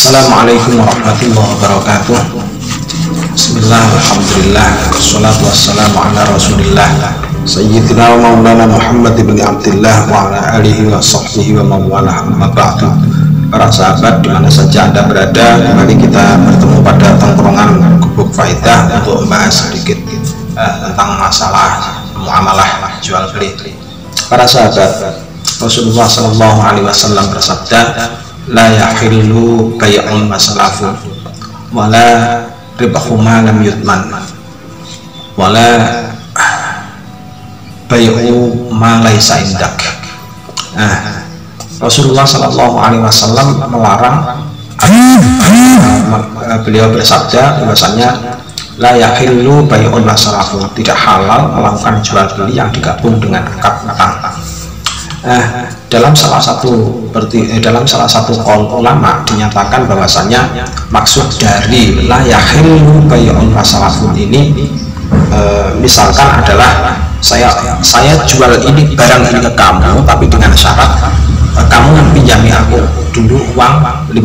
Assalamualaikum warahmatullahi wabarakatuh. Bismillah, alhamdulillah, wassalatu wassalamu ala rasulillah Sayyidina wa maulana Muhammad ibn Abdillah wa ala alihi wa sahbihi wa mawalah, amma ba'du. Para sahabat dimana saja Anda berada, kembali kita bertemu pada tongkrongan Gubuk Faedah untuk membahas sedikit tentang masalah muamalah jual beli. Para sahabat, Rasulullah Shallallahu Alaihi Wasallam bersabda, la yahillu bai'un masalafun wala ribahu ma lam yutman wala bai'u ma laisa indak. Rasulullah Shallallahu Alaihi Wasallam melarang, beliau bersabda bahwasanya la yahillu bai'un masalafun, tidak halal melakukan jual beli yang digabung dengan akad utang. Dalam salah satu qaul ulama dinyatakan bahwasanya maksud dari la yahillu bai'un masalafun ini misalkan adalah saya jual ini barang ini ke kamu, tapi dengan syarat kamu pinjami aku dulu uang 50.000.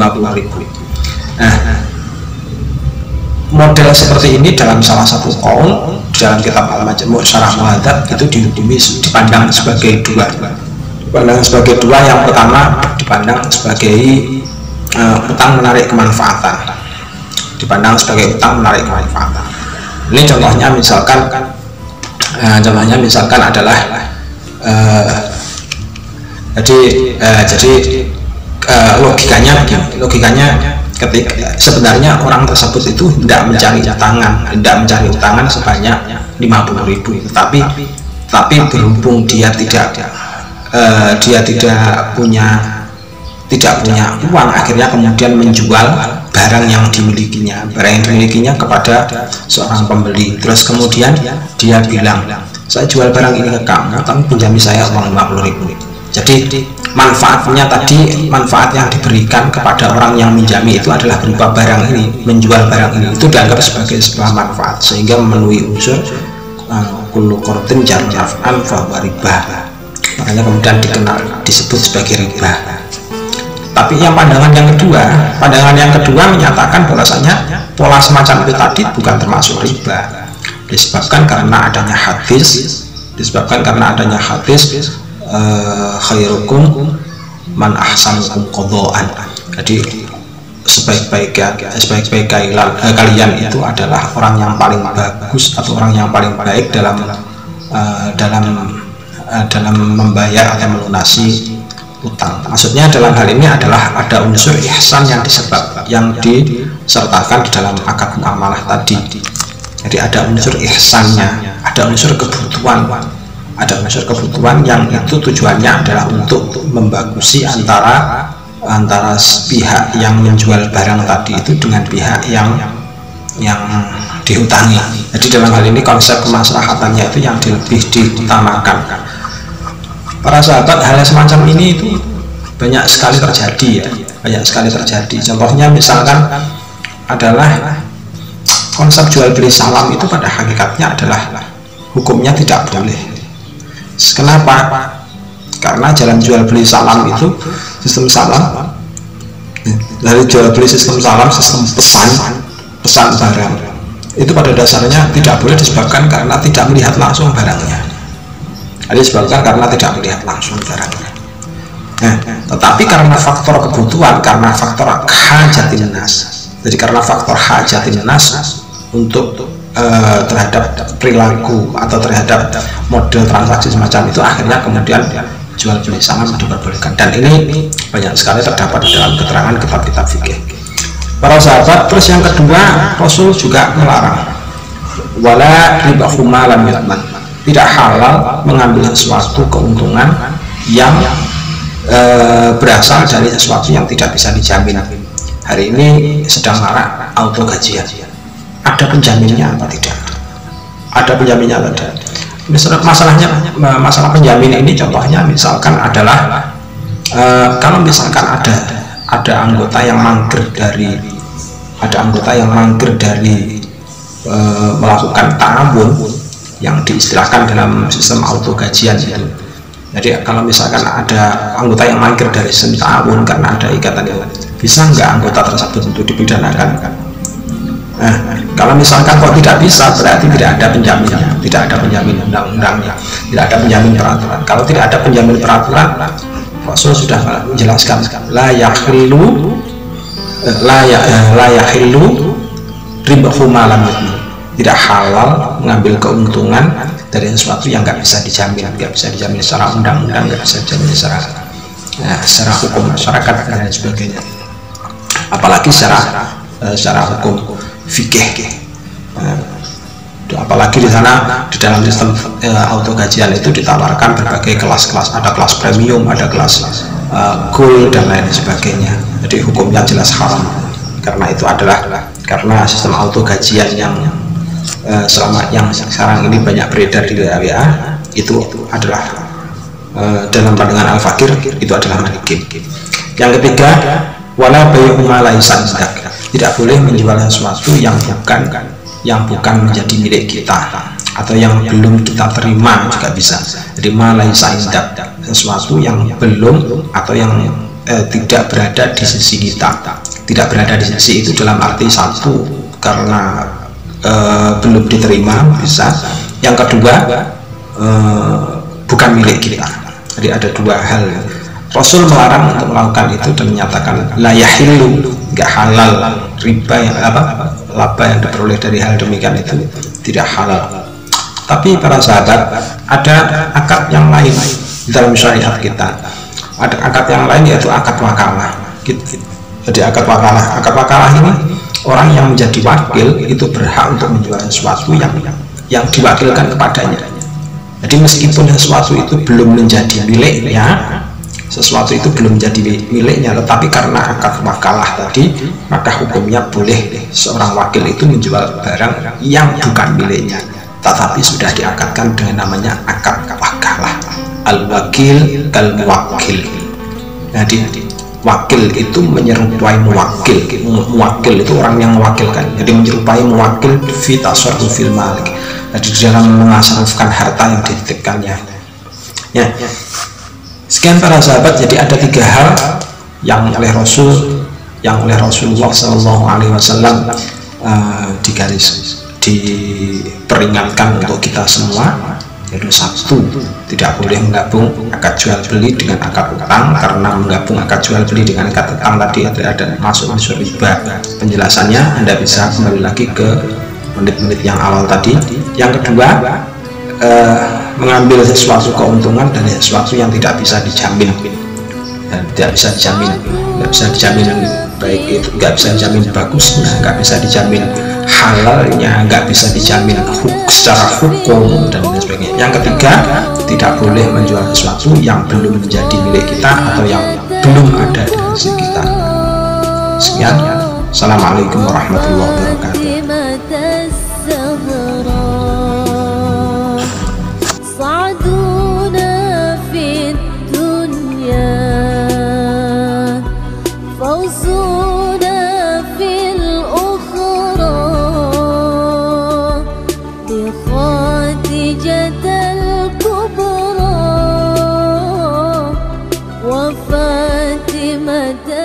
Model seperti ini dalam salah satu qaul dalam kitab Al-Majmu' Syarah Muhadzab itu dipandang sebagai dua. Yang pertama dipandang sebagai utang menarik kemanfaatan, Ini contohnya misalkan adalah logikanya ketika sebenarnya orang tersebut itu tidak mencari utangan sebanyak 50.000, tapi berhubung dia tidak punya uang, akhirnya kemudian menjual barang yang dimilikinya kepada seorang pembeli. Terus kemudian dia bilang, saya jual barang ini ke kamu, tapi pinjami saya uang 50.000. Jadi manfaat yang diberikan kepada orang yang minjami itu adalah berupa barang ini, menjual barang ini itu dianggap sebagai sebuah manfaat, sehingga memenuhi unsur kullu qardin jar naf'an fa huwa riba. Makanya kemudian disebut sebagai riba. Tapi pandangan yang kedua menyatakan bahwasanya pola semacam itu tadi bukan termasuk riba, disebabkan karena adanya hadis khairukum man ahsanukum qadhaan. Jadi sebaik-baik kalian itu adalah orang yang paling bagus atau orang yang paling baik dalam membayar atau melunasi utang. Maksudnya dalam hal ini adalah ada unsur ihsan yang disertakan di dalam akad muamalah tadi. Jadi ada unsur ihsannya, ada unsur kebutuhan yang itu tujuannya adalah untuk membagusi antara pihak yang menjual barang tadi itu dengan pihak yang dihutangi. Jadi dalam hal ini konsep kemaslahatannya itu yang lebih diutamakan. Para sahabat, hal semacam ini itu banyak sekali terjadi. Contohnya misalkan adalah konsep jual beli salam itu pada hakikatnya adalah hukumnya tidak boleh. Kenapa? Karena jalan jual beli salam itu sistem pesan barang itu pada dasarnya tidak boleh disebabkan karena tidak melihat langsung barangnya. Tetapi karena faktor kebutuhan, karena faktor hajatin nas untuk terhadap perilaku atau terhadap model transaksi semacam itu, akhirnya kemudian jual beli salam diperbolehkan. Dan ini banyak sekali terdapat di dalam keterangan kitab-kitab fikih. Para sahabat, terus yang kedua, Rasul juga melarang wala ribahu ma lam yutman, tidak halal mengambil sesuatu keuntungan yang berasal dari sesuatu yang tidak bisa dijamin. Hari ini sedang marak auto gajian. Ada penjaminnya atau tidak? Masalah penjamin ini contohnya misalkan adalah kalau misalkan ada anggota yang mangkir dari melakukan ta'awun yang diistilahkan dalam sistem auto gajian itu. Jadi kalau misalkan ada anggota yang mangkir dari sistem ta'awun karena ada ikatan bisa nggak anggota tersebut untuk dipidanakan? Nah, kalau misalkan kok tidak bisa, berarti tidak ada penjaminnya, tidak ada penjamin undang-undangnya, tidak ada penjamin peraturan. Kalau tidak ada penjamin peraturan, Rasul sudah menjelaskan la yahillu ribahu malam, tidak halal mengambil keuntungan dari sesuatu yang nggak bisa dijamin, secara undang-undang, nggak bisa dijamin secara hukum masyarakat dan sebagainya, apalagi secara hukum fikih. Apalagi di sana di dalam sistem auto gajian itu ditawarkan berbagai kelas-kelas, ada kelas premium, ada kelas gold dan lain sebagainya. Jadi hukumnya jelas haram, karena itu adalah karena sistem auto gajian yang yang sekarang ini banyak beredar di WA itu adalah dalam pandangan Al-Fakir itu adalah manikim. Yang ketiga, wala bayu ma laisa indak, tidak boleh menjual sesuatu yang bukan menjadi milik kita atau yang belum kita terima juga bisa. Jadi ma laisa indak, sesuatu yang belum atau yang tidak berada di sisi kita. Tidak berada di sisi itu dalam arti satu karena belum diterima bisa, yang kedua bukan milik kita. Jadi ada dua hal. Rasul melarang untuk melakukan itu dan menyatakan la yahillu, nggak halal riba yang laba yang diperoleh dari hal demikian itu tidak halal. Tapi para sahabat, ada akad yang lain di dalam syariat kita. Ada akad yang lain yaitu akad wakalah. Jadi akad wakalah ini orang yang menjadi wakil itu berhak untuk menjual sesuatu yang diwakilkan kepadanya. Jadi meskipun sesuatu itu belum menjadi miliknya, tetapi karena akad wakalah tadi, maka hukumnya boleh seorang wakil itu menjual barang yang bukan miliknya, tetapi sudah diakadkan dengan namanya akad wakalah. Al-wakil kal muwakil. Jadi wakil itu menyerupai muwakil. Muwakil itu orang yang mewakilkan, jadi menyerupai muwakil fi tasarrufil malik, jadi dalam mengasarufkan harta yang dititipkannya. Ya. Sekian para sahabat, jadi ada tiga hal yang oleh Rasulullah SAW diperingatkan untuk kita semua, yaitu satu, tidak boleh menggabung akad jual beli dengan akad utang, karena menggabung akad jual beli dengan akad utang tadi ada masuk unsur riba. Penjelasannya Anda bisa kembali lagi ke menit-menit yang awal tadi. Yang kedua, mengambil sesuatu keuntungan dari sesuatu yang tidak bisa dijamin, nggak bisa dijamin baik itu, nggak bisa dijamin bagusnya, nggak bisa dijamin halalnya, nggak bisa dijamin secara hukum dan lain sebagainya. Yang ketiga, tidak boleh menjual sesuatu yang belum menjadi milik kita atau yang belum ada di sisi kita. Sekian, assalamualaikum warahmatullahi wabarakatuh. وفاتمة